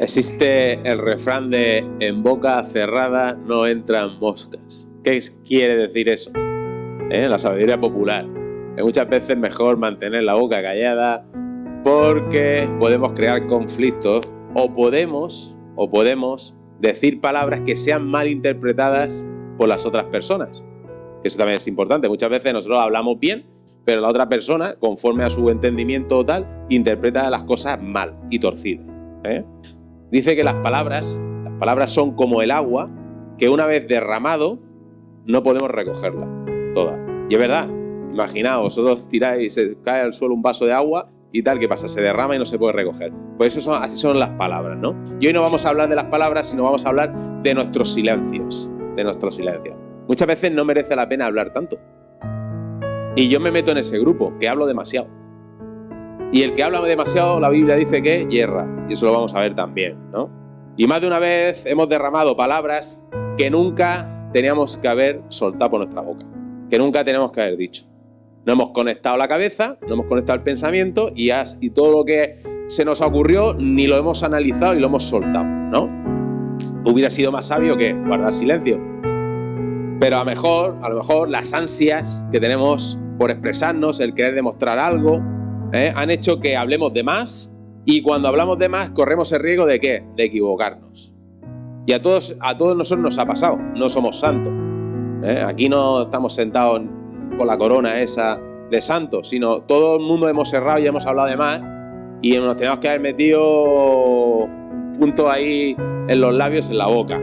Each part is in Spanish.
Existe el refrán de en boca cerrada no entran moscas. ¿Qué quiere decir eso? La sabiduría popular. Que muchas veces es mejor mantener la boca callada porque podemos crear conflictos o podemos decir palabras que sean mal interpretadas por las otras personas. Eso también es importante. Muchas veces nosotros hablamos bien, pero la otra persona, conforme a su entendimiento o tal, interpreta las cosas mal y torcidas. Dice que las palabras son como el agua, que una vez derramado no podemos recogerla toda. Y es verdad, imaginaos, vosotros tiráis y se cae al suelo un vaso de agua y tal, ¿qué pasa? Se derrama y no se puede recoger. Pues así son las palabras, ¿no? Y hoy no vamos a hablar de las palabras, sino vamos a hablar de nuestros silencios. Muchas veces no merece la pena hablar tanto. Y yo me meto en ese grupo, que hablo demasiado. Y el que habla demasiado, la Biblia dice que yerra. Y eso lo vamos a ver también, ¿no? Y más de una vez hemos derramado palabras que nunca teníamos que haber soltado por nuestra boca. Que nunca teníamos que haber dicho. No hemos conectado la cabeza, no hemos conectado el pensamiento y todo lo que se nos ocurrió ni lo hemos analizado y lo hemos soltado, ¿no? Hubiera sido más sabio que guardar silencio. Pero a lo mejor las ansias que tenemos por expresarnos, el querer demostrar algo, han hecho que hablemos de más, y cuando hablamos de más corremos el riesgo de ¿qué? De equivocarnos. Y a todos nosotros nos ha pasado, no somos santos. Aquí no estamos sentados con la corona esa de santos, sino todo el mundo hemos errado y hemos hablado de más y nos tenemos que haber metido un punto ahí en los labios, en la boca.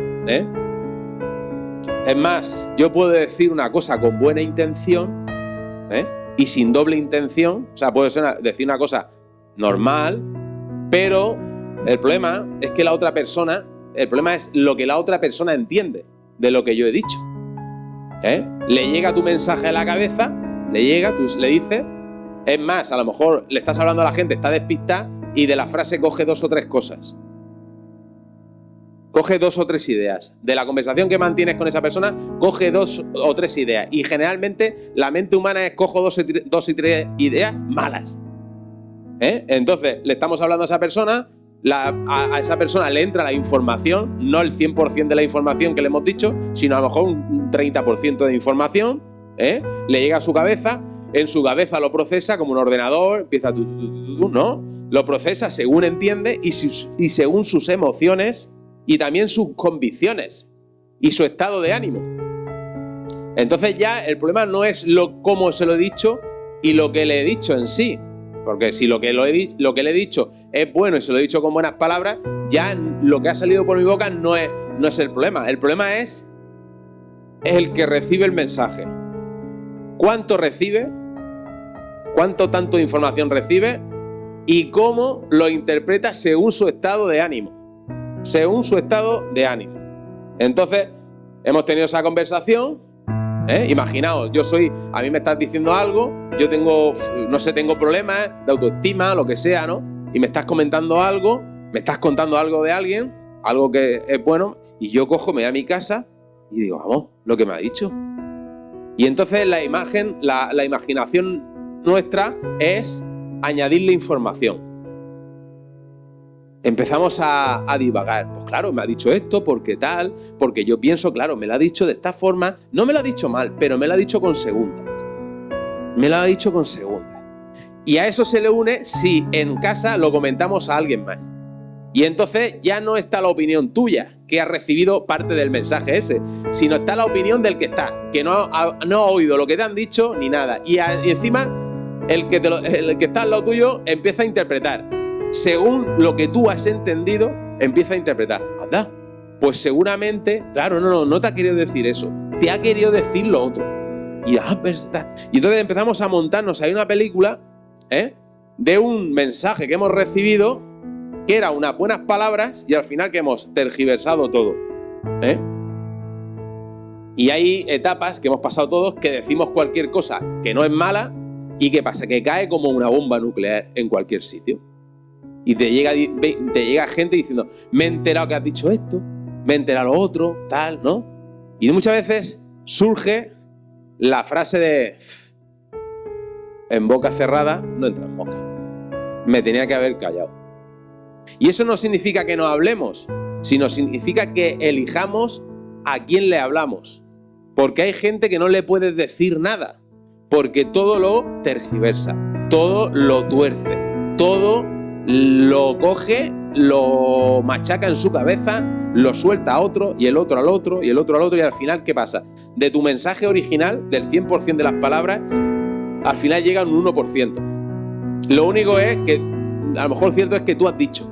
Es más, yo puedo decir una cosa con buena intención, y sin doble intención. O sea, puedo decir una cosa normal, pero el problema es que el problema es lo que la otra persona entiende de lo que yo he dicho. Le llega tu mensaje a la cabeza, tú le dices, es más, a lo mejor le estás hablando a la gente, está despistada y de la frase coge 2 o 3 cosas. Coge 2 o 3 ideas. De la conversación que mantienes con esa persona, coge 2 o 3 ideas. Y generalmente la mente humana cojo 2 y 3 ideas malas. Entonces, le estamos hablando a esa persona, a esa persona le entra la información, no el 100% de la información que le hemos dicho, sino a lo mejor un 30% de información, le llega a su cabeza, en su cabeza lo procesa como un ordenador, empieza ¿no? Lo procesa según entiende y según sus emociones y también sus convicciones y su estado de ánimo. Entonces ya el problema no es cómo se lo he dicho y lo que le he dicho en sí. Porque si lo que le he dicho es bueno y se lo he dicho con buenas palabras, ya lo que ha salido por mi boca no es el problema. El problema es el que recibe el mensaje. ¿Cuánto recibe? ¿Cuánto tanto de información recibe? Y cómo lo interpreta según su estado de ánimo. Según su estado de ánimo. Entonces, hemos tenido esa conversación. Imaginaos, a mí me estás diciendo algo, yo tengo problemas de autoestima, lo que sea, ¿no? Y me estás comentando algo, me estás contando algo de alguien, algo que es bueno, y yo cojo, me voy a mi casa y digo, vamos, lo que me ha dicho. Y entonces la imaginación nuestra es añadirle información. Empezamos a divagar. Pues claro, me ha dicho esto, porque tal, porque yo pienso, claro, me lo ha dicho de esta forma. No me lo ha dicho mal, pero me lo ha dicho con segundas. Y a eso se le une si en casa lo comentamos a alguien más. Y entonces ya no está la opinión tuya, que ha recibido parte del mensaje ese, sino está la opinión del que está, que no ha oído lo que te han dicho ni nada. Y encima, el que está al lado tuyo empieza a interpretar. Según lo que tú has entendido, empieza a interpretar. Anda, pues seguramente, claro, no te ha querido decir eso, te ha querido decir lo otro. Y entonces empezamos a montarnos ahí una película, de un mensaje que hemos recibido, que era unas buenas palabras, y al final que hemos tergiversado todo. Y hay etapas que hemos pasado todos que decimos cualquier cosa que no es mala, y ¿qué pasa? Que cae como una bomba nuclear en cualquier sitio. Y te llega gente diciendo, me he enterado que has dicho esto, me he enterado lo otro, tal, ¿no? Y muchas veces surge la frase de, en boca cerrada no entra en boca. Me tenía que haber callado. Y eso no significa que no hablemos, sino significa que elijamos a quién le hablamos. Porque hay gente que no le puedes decir nada, porque todo lo tergiversa, todo lo tuerce, todo lo coge, lo machaca en su cabeza, lo suelta a otro, y el otro al otro, y el otro al otro, y al final, ¿qué pasa? De tu mensaje original, del 100% de las palabras, al final llega un 1%. Lo único es que, a lo mejor cierto es que tú has dicho.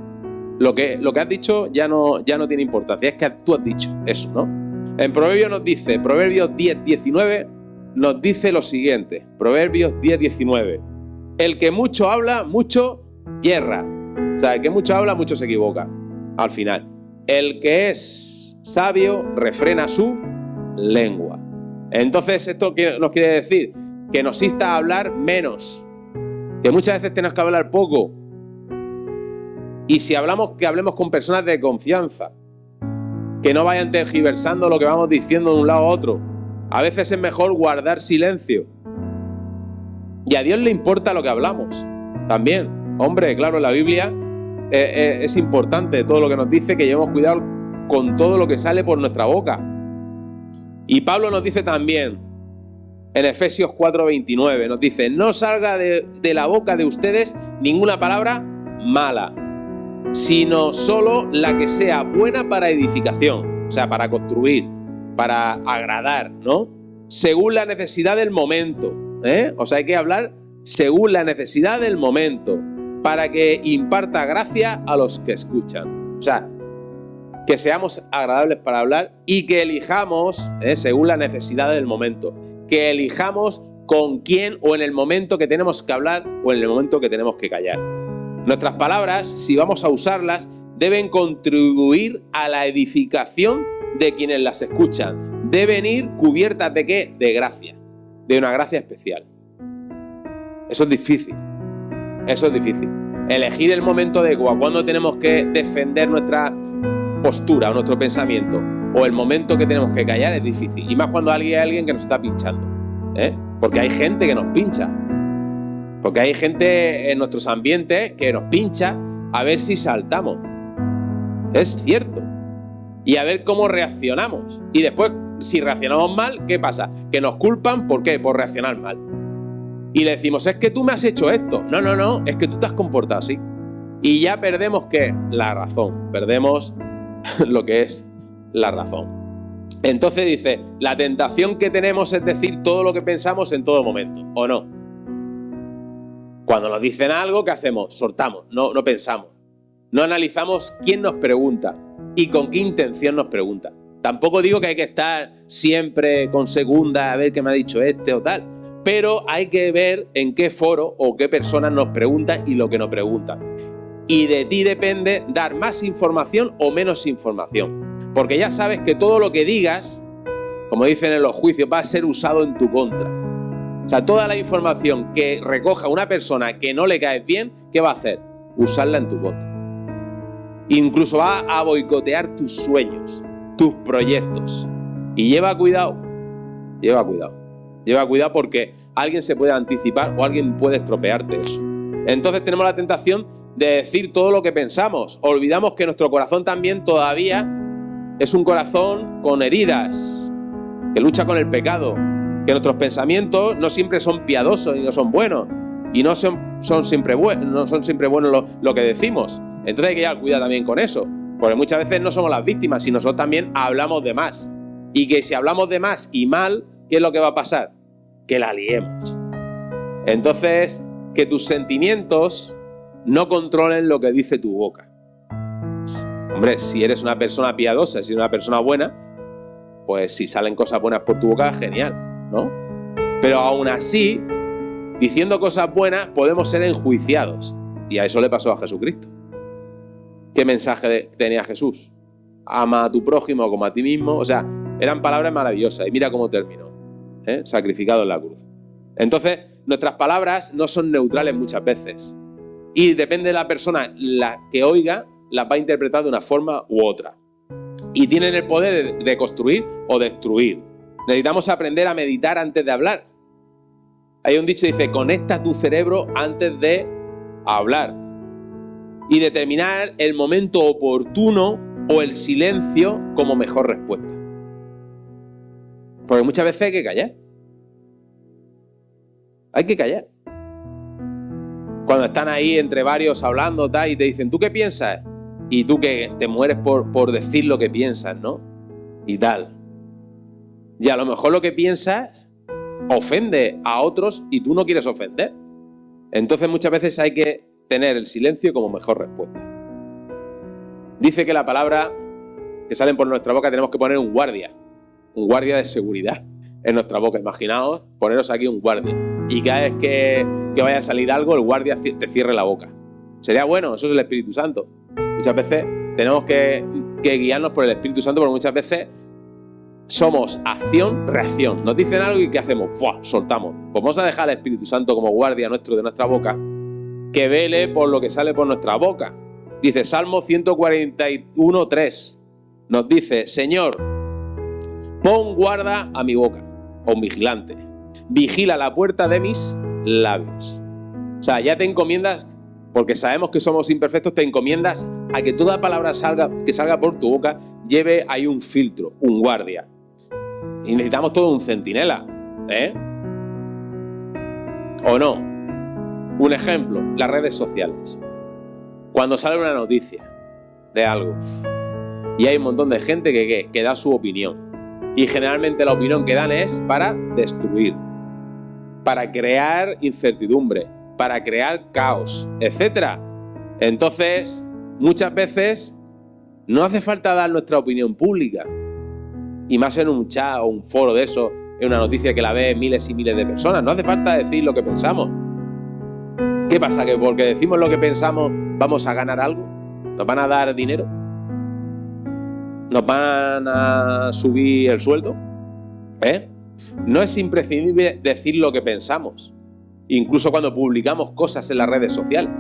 Lo que has dicho ya no tiene importancia, es que tú has dicho eso, ¿no? En Proverbios nos dice, Proverbios 10:19, nos dice lo siguiente, Proverbios 10:19, el que mucho habla, mucho yerra. O sea, el que mucho habla, mucho se equivoca, al final. El que es sabio, refrena su lengua. Entonces, ¿esto qué nos quiere decir? Que nos insta a hablar menos, que muchas veces tenemos que hablar poco. Y si hablamos, que hablemos con personas de confianza, que no vayan tergiversando lo que vamos diciendo de un lado a otro. A veces es mejor guardar silencio. Y a Dios le importa lo que hablamos también. Hombre, claro, la Biblia es importante todo lo que nos dice, que llevemos cuidado con todo lo que sale por nuestra boca. Y Pablo nos dice también, en Efesios 4:29, nos dice, no salga de la boca de ustedes ninguna palabra mala, sino solo la que sea buena para edificación, o sea, para construir, para agradar, ¿no? Según la necesidad del momento, O sea, hay que hablar según la necesidad del momento, para que imparta gracia a los que escuchan. O sea, que seamos agradables para hablar y que elijamos, según la necesidad del momento, que elijamos con quién o en el momento que tenemos que hablar o en el momento que tenemos que callar. Nuestras palabras, si vamos a usarlas, deben contribuir a la edificación de quienes las escuchan. Deben ir cubiertas ¿de qué? De gracia, de una gracia especial. Eso es difícil. Eso es difícil. Elegir el momento adecuado, cuando tenemos que defender nuestra postura o nuestro pensamiento, o el momento que tenemos que callar, es difícil. Y más cuando hay alguien que nos está pinchando, porque hay gente que nos pincha. Porque hay gente en nuestros ambientes que nos pincha a ver si saltamos. Es cierto. Y a ver cómo reaccionamos. Y después, si reaccionamos mal, ¿qué pasa? Que nos culpan, ¿por qué? Por reaccionar mal. Y le decimos, es que tú me has hecho esto. No, es que tú te has comportado así. Y ya perdemos, ¿qué? La razón. Perdemos lo que es la razón. Entonces dice, la tentación que tenemos es decir todo lo que pensamos en todo momento, ¿o no? Cuando nos dicen algo, ¿qué hacemos? Soltamos, no pensamos. No analizamos quién nos pregunta y con qué intención nos pregunta. Tampoco digo que hay que estar siempre con segunda a ver qué me ha dicho este o tal, pero hay que ver en qué foro o qué personas nos preguntan y lo que nos preguntan. Y de ti depende dar más información o menos información. Porque ya sabes que todo lo que digas, como dicen en los juicios, va a ser usado en tu contra. O sea, toda la información que recoja una persona que no le caes bien, ¿qué va a hacer? Usarla en tu contra. Incluso va a boicotear tus sueños, tus proyectos. Y lleva cuidado. Lleva cuidado porque alguien se puede anticipar o alguien puede estropearte eso. Entonces tenemos la tentación de decir todo lo que pensamos. Olvidamos que nuestro corazón también todavía es un corazón con heridas, que lucha con el pecado, que nuestros pensamientos no siempre son piadosos y no son buenos, y no son siempre buenos lo que decimos. Entonces hay que llevar cuidado también con eso, porque muchas veces no somos las víctimas, sino nosotros también hablamos de más. Y que si hablamos de más y mal, ¿qué es lo que va a pasar? Que la liemos. Entonces, que tus sentimientos no controlen lo que dice tu boca. Hombre, si eres una persona piadosa, si eres una persona buena, pues si salen cosas buenas por tu boca, genial, ¿no? Pero aún así, diciendo cosas buenas, podemos ser enjuiciados. Y a eso le pasó a Jesucristo. ¿Qué mensaje tenía Jesús? Ama a tu prójimo como a ti mismo. O sea, eran palabras maravillosas. Y mira cómo terminó, sacrificado en la cruz. Entonces, nuestras palabras no son neutrales muchas veces. Y depende de la persona la que oiga, las va a interpretar de una forma u otra. Y tienen el poder de construir o destruir. Necesitamos aprender a meditar antes de hablar. Hay un dicho que dice, conecta tu cerebro antes de hablar. y determinar el momento oportuno o el silencio como mejor respuesta. Porque muchas veces hay que callar. Hay que callar. Cuando están ahí entre varios hablando tal, y te dicen, ¿tú qué piensas? Y tú que te mueres por decir lo que piensas, ¿no? Y tal. Y a lo mejor lo que piensas ofende a otros y tú no quieres ofender. Entonces muchas veces hay que tener el silencio como mejor respuesta. Dice que la palabra que salen por nuestra boca tenemos que poner un guardia de seguridad en nuestra boca. Imaginaos poneros aquí un guardia y cada vez que vaya a salir algo el guardia te cierre la boca. Sería bueno, eso es el Espíritu Santo. Muchas veces tenemos que guiarnos por el Espíritu Santo, porque muchas veces somos acción, reacción. Nos dicen algo y ¿qué hacemos? ¡Fua! Soltamos. Pues vamos a dejar al Espíritu Santo como guardia nuestro de nuestra boca, que vele por lo que sale por nuestra boca. Dice Salmo 141:3. Nos dice, Señor, pon guarda a mi boca, o un vigilante. Vigila la puerta de mis labios. O sea, ya te encomiendas, porque sabemos que somos imperfectos, te encomiendas a que toda palabra que salga por tu boca lleve ahí un filtro, un guardia. Y necesitamos todo un centinela, ¿eh? ¿O no? Un ejemplo, las redes sociales. Cuando sale una noticia de algo y hay un montón de gente que da su opinión, y generalmente la opinión que dan es para destruir, para crear incertidumbre, para crear caos, etc. Entonces, muchas veces no hace falta dar nuestra opinión pública, y más en un chat o un foro de eso, en una noticia que la ven miles y miles de personas. No hace falta decir lo que pensamos. ¿Qué pasa? ¿Que porque decimos lo que pensamos vamos a ganar algo? ¿Nos van a dar dinero? ¿Nos van a subir el sueldo? No es imprescindible decir lo que pensamos. Incluso cuando publicamos cosas en las redes sociales,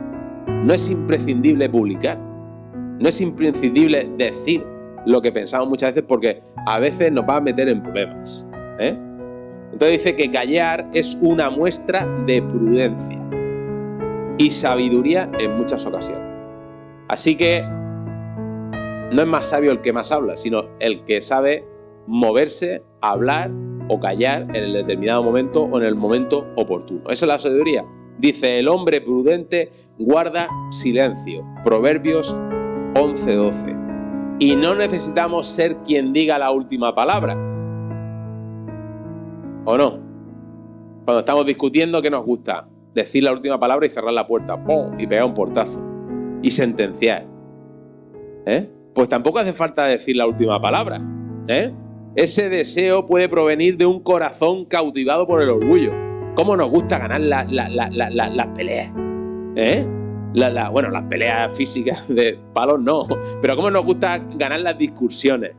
no es imprescindible publicar. No es imprescindible decir lo que pensamos muchas veces, porque a veces nos va a meter en problemas. Entonces dice que callar es una muestra de prudencia y sabiduría en muchas ocasiones. Así que no es más sabio el que más habla, sino el que sabe moverse, hablar o callar en el determinado momento o en el momento oportuno. Esa es la sabiduría. Dice, el hombre prudente guarda silencio. Proverbios 11:12. Y no necesitamos ser quien diga la última palabra. ¿O no? Cuando estamos discutiendo, ¿qué nos gusta? Decir la última palabra y cerrar la puerta. ¡Pum! Y pegar un portazo. Y sentenciar. Pues tampoco hace falta decir la última palabra. Ese deseo puede provenir de un corazón cautivado por el orgullo. ¿Cómo nos gusta ganar las peleas? Bueno, las peleas físicas de palos no, pero cómo nos gusta ganar las discusiones,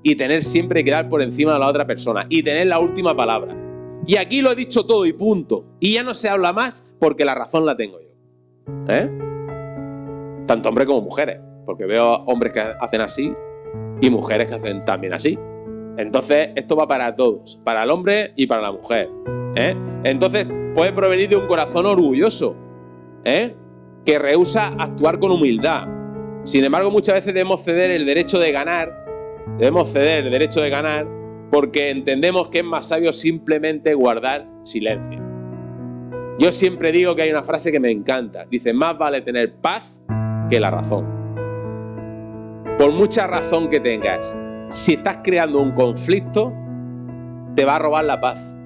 y tener siempre que dar por encima de la otra persona y tener la última palabra. Y aquí lo he dicho todo y punto. Y ya no se habla más porque la razón la tengo yo. Tanto hombres como mujeres, porque veo hombres que hacen así y mujeres que hacen también así. Entonces esto va para todos, para el hombre y para la mujer. Entonces puede provenir de un corazón orgulloso, que rehúsa actuar con humildad. Sin embargo, muchas veces debemos ceder el derecho de ganar. Porque entendemos que es más sabio simplemente guardar silencio. Yo siempre digo que hay una frase que me encanta. Dice, más vale tener paz que la razón. Por mucha razón que tengas, si estás creando un conflicto, te va a robar la paz.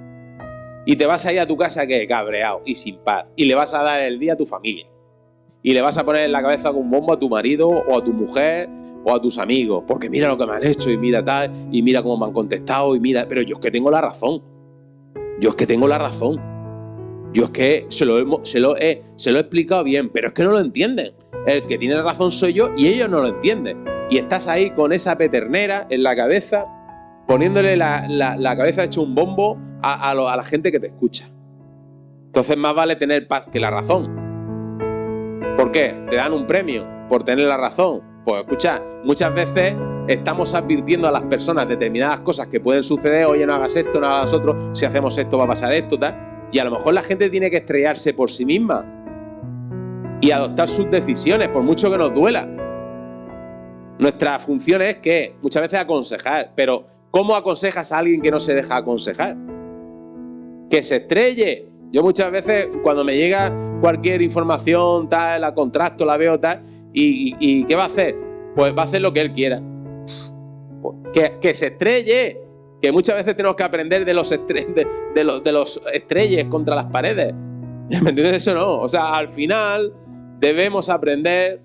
Y te vas a ir a tu casa cabreado y sin paz. Y le vas a dar el día a tu familia. Y le vas a poner en la cabeza con un bombo a tu marido o a tu mujer o a tus amigos. Porque mira lo que me han hecho y mira tal, y mira cómo me han contestado y mira... Pero yo es que tengo la razón. Yo es que se lo he explicado bien, pero es que no lo entienden. El que tiene la razón soy yo y ellos no lo entienden. Y estás ahí con esa peternera en la cabeza, poniéndole la cabeza hecho un bombo a la gente que te escucha. Entonces más vale tener paz que la razón. ¿Por qué? Te dan un premio por tener la razón. Pues escucha, muchas veces estamos advirtiendo a las personas determinadas cosas que pueden suceder. Oye, no hagas esto, no hagas otro. Si hacemos esto va a pasar esto, tal. Y a lo mejor la gente tiene que estrellarse por sí misma y adoptar sus decisiones, por mucho que nos duela. Nuestra función es que muchas veces aconsejar, pero ¿cómo aconsejas a alguien que no se deja aconsejar? Que se estrelle. Yo muchas veces cuando me llega cualquier información, tal, la contrasto, la veo, tal, y ¿qué va a hacer? Pues va a hacer lo que él quiera. Que se estrelle. Que muchas veces tenemos que aprender de los estrelles contra las paredes. ¿Me entiendes? Eso no. O sea, al final debemos aprender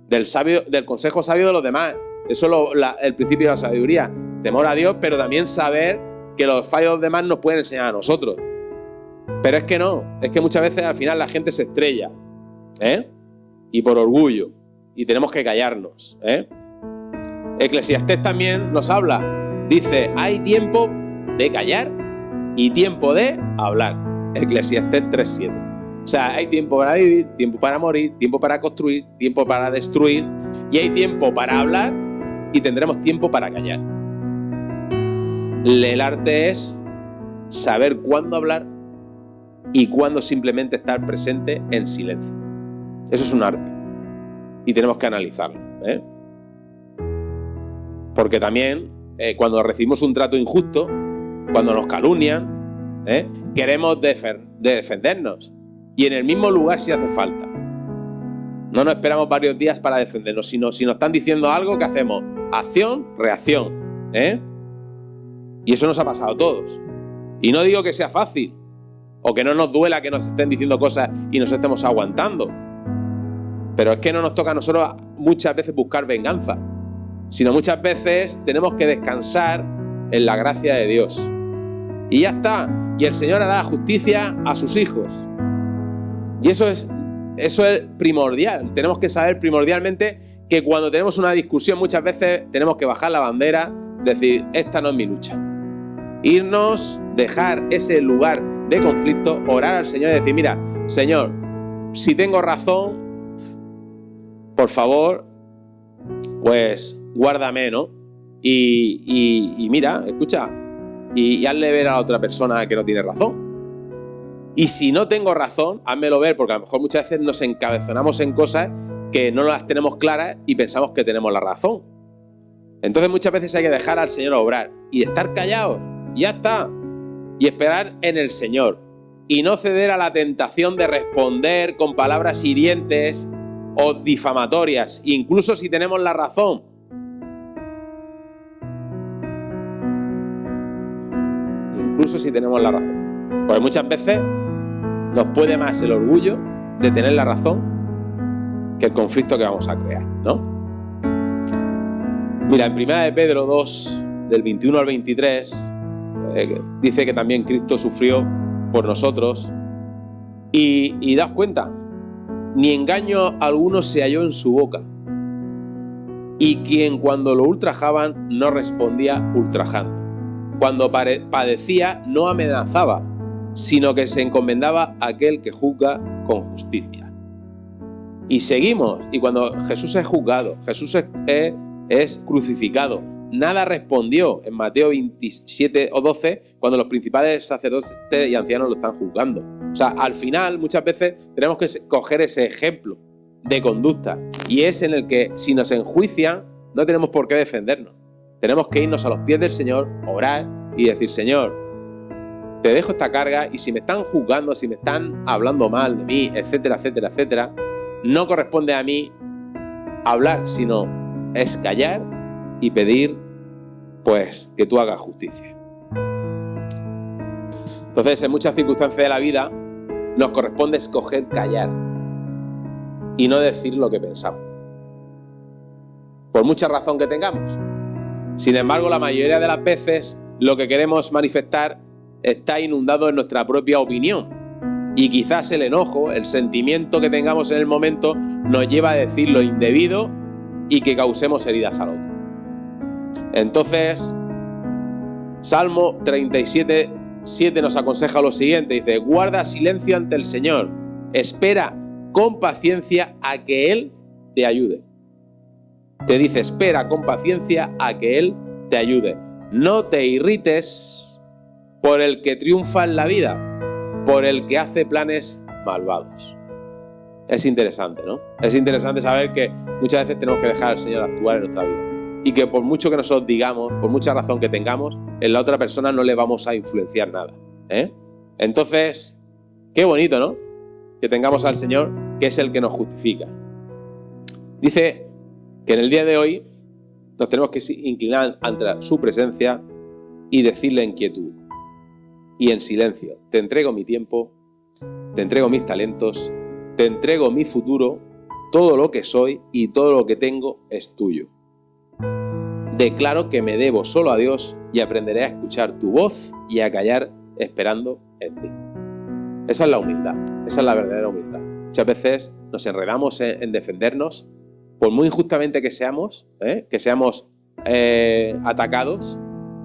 del consejo sabio de los demás. Eso es el principio de la sabiduría. Temor a Dios, pero también saber que los fallos de los demás nos pueden enseñar a nosotros. Pero es que no. Es que muchas veces al final la gente se estrella. Y por orgullo. Y tenemos que callarnos. Eclesiastés también nos habla. Dice, hay tiempo de callar y tiempo de hablar. Eclesiastés 3:7. O sea, hay tiempo para vivir, tiempo para morir, tiempo para construir, tiempo para destruir, y hay tiempo para hablar y tendremos tiempo para callar. El arte es saber cuándo hablar y cuándo simplemente estar presente en silencio. Eso es un arte y tenemos que analizarlo. Porque también cuando recibimos un trato injusto, cuando nos calumnian, queremos defendernos. Y en el mismo lugar si hace falta. No nos esperamos varios días para defendernos, sino si nos están diciendo algo, ¿qué hacemos? Acción, reacción. Y eso nos ha pasado a todos. Y no digo que sea fácil, o que no nos duela que nos estén diciendo cosas y nos estemos aguantando. Pero es que no nos toca a nosotros muchas veces buscar venganza, sino muchas veces tenemos que descansar en la gracia de Dios. Y ya está. Y el Señor hará justicia a sus hijos. Y eso es primordial. Tenemos que saber primordialmente que cuando tenemos una discusión muchas veces tenemos que bajar la bandera, decir, esta no es mi lucha. Irnos, dejar ese lugar de conflicto, orar al Señor y decir, mira, Señor, si tengo razón, por favor, pues guárdame, ¿no? Y mira, escucha, y hazle ver a la otra persona que no tiene razón. Y si no tengo razón, házmelo ver, porque a lo mejor muchas veces nos encabezonamos en cosas que no las tenemos claras y pensamos que tenemos la razón. Entonces muchas veces hay que dejar al Señor obrar y estar callados, y ya está, y esperar en el Señor, y no ceder a la tentación de responder con palabras hirientes o difamatorias, incluso si tenemos la razón. Incluso si tenemos la razón. Porque muchas veces nos puede más el orgullo de tener la razón que el conflicto que vamos a crear, ¿no? Mira, en 1 de Pedro 2, del 21 al 23, dice que también Cristo sufrió por nosotros. Y daos cuenta, ni engaño alguno se halló en su boca. Y quien cuando lo ultrajaban no respondía ultrajando. Cuando padecía no amenazaba, sino que se encomendaba a aquel que juzga con justicia. Y seguimos, y cuando Jesús es juzgado, Jesús es crucificado, nada respondió en Mateo 27 o 12, cuando los principales sacerdotes y ancianos lo están juzgando. O sea, al final, muchas veces tenemos que coger ese ejemplo de conducta, y es en el que, si nos enjuician, no tenemos por qué defendernos. Tenemos que irnos a los pies del Señor, orar y decir, Señor, te dejo esta carga, y si me están juzgando, si me están hablando mal de mí, etcétera, etcétera, etcétera, no corresponde a mí hablar, sino es callar y pedir, pues, que tú hagas justicia. Entonces, en muchas circunstancias de la vida, nos corresponde escoger callar y no decir lo que pensamos, por mucha razón que tengamos. Sin embargo, la mayoría de las veces lo que queremos manifestar está inundado en nuestra propia opinión, y quizás el enojo, el sentimiento que tengamos en el momento nos lleva a decir lo indebido y que causemos heridas al otro. Entonces, Salmo 37:7 nos aconseja lo siguiente, dice, guarda silencio ante el Señor, espera con paciencia a que Él te ayude. Te dice, espera con paciencia a que Él te ayude. No te irrites por el que triunfa en la vida, por el que hace planes malvados. Es interesante, ¿no? Es interesante saber que muchas veces tenemos que dejar al Señor actuar en nuestra vida. Y que por mucho que nosotros digamos, por mucha razón que tengamos, en la otra persona no le vamos a influenciar nada. Entonces, qué bonito, ¿no? Que tengamos al Señor, que es el que nos justifica. Dice que en el día de hoy nos tenemos que inclinar ante su presencia y decirle en quietud y en silencio: te entrego mi tiempo, te entrego mis talentos, te entrego mi futuro, todo lo que soy y todo lo que tengo es tuyo. Declaro que me debo solo a Dios y aprenderé a escuchar tu voz y a callar esperando en ti. Esa es la humildad, esa es la verdadera humildad. Muchas veces nos enredamos en defendernos, por muy injustamente que seamos atacados,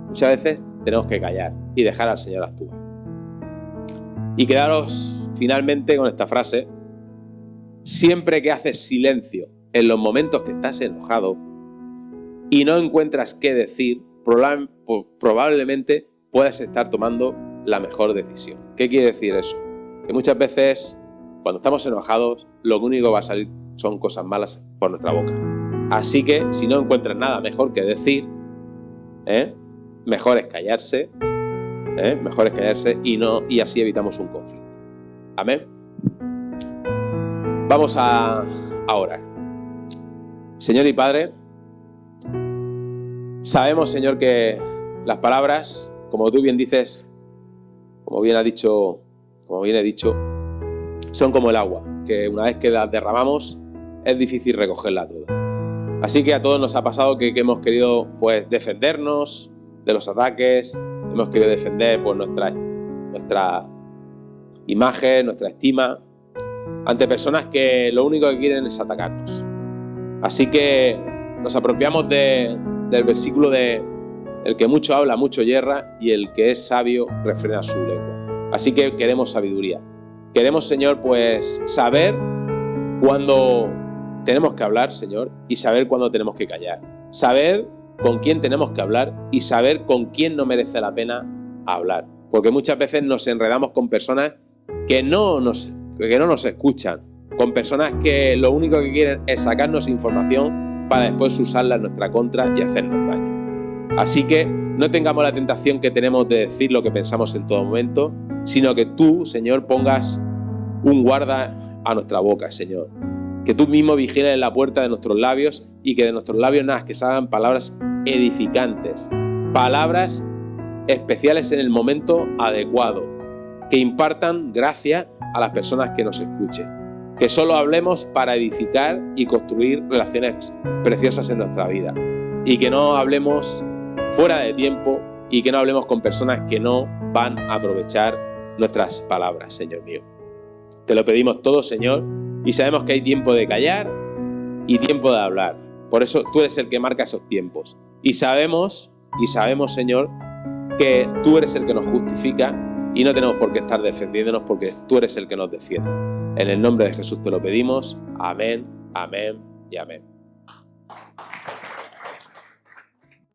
muchas veces tenemos que callar y dejar al Señor actuar. Y quedaros finalmente con esta frase: siempre que haces silencio en los momentos que estás enojado y no encuentras qué decir, probablemente puedas estar tomando la mejor decisión. ¿Qué quiere decir eso? Que muchas veces, cuando estamos enojados, lo único que va a salir son cosas malas por nuestra boca. Así que, si no encuentras nada mejor que decir, mejor es callarse, y así evitamos un conflicto. Amén. Vamos a orar. Señor y Padre, sabemos, Señor, que las palabras, como tú bien dices, como bien he dicho, son como el agua, que una vez que las derramamos es difícil recogerla toda. Así que a todos nos ha pasado que hemos querido defendernos de los ataques, hemos querido defender nuestra imagen, nuestra estima, ante personas que lo único que quieren es atacarnos. Así que nos apropiamos del versículo de: el que mucho habla, mucho yerra, y el que es sabio refrena su lengua. Así que queremos sabiduría. Queremos, Señor, pues saber cuándo tenemos que hablar, Señor, y saber cuándo tenemos que callar. Saber con quién tenemos que hablar y saber con quién no merece la pena hablar. Porque muchas veces nos enredamos con personas que no nos escuchan, con personas que lo único que quieren es sacarnos información para después usarla en nuestra contra y hacernos daño. Así que no tengamos la tentación que tenemos de decir lo que pensamos en todo momento, sino que tú, Señor, pongas un guarda a nuestra boca, Señor. Que tú mismo vigiles en la puerta de nuestros labios y que de nuestros labios nada, que salgan palabras edificantes, palabras especiales en el momento adecuado, que impartan gracia a las personas que nos escuchen. Que solo hablemos para edificar y construir relaciones preciosas en nuestra vida. Y que no hablemos fuera de tiempo y que no hablemos con personas que no van a aprovechar nuestras palabras, Señor mío. Te lo pedimos todo, Señor, y sabemos que hay tiempo de callar y tiempo de hablar. Por eso tú eres el que marca esos tiempos. Y sabemos, Señor, que tú eres el que nos justifica y no tenemos por qué estar defendiéndonos porque tú eres el que nos defiende. En el nombre de Jesús te lo pedimos. Amén, amén y amén.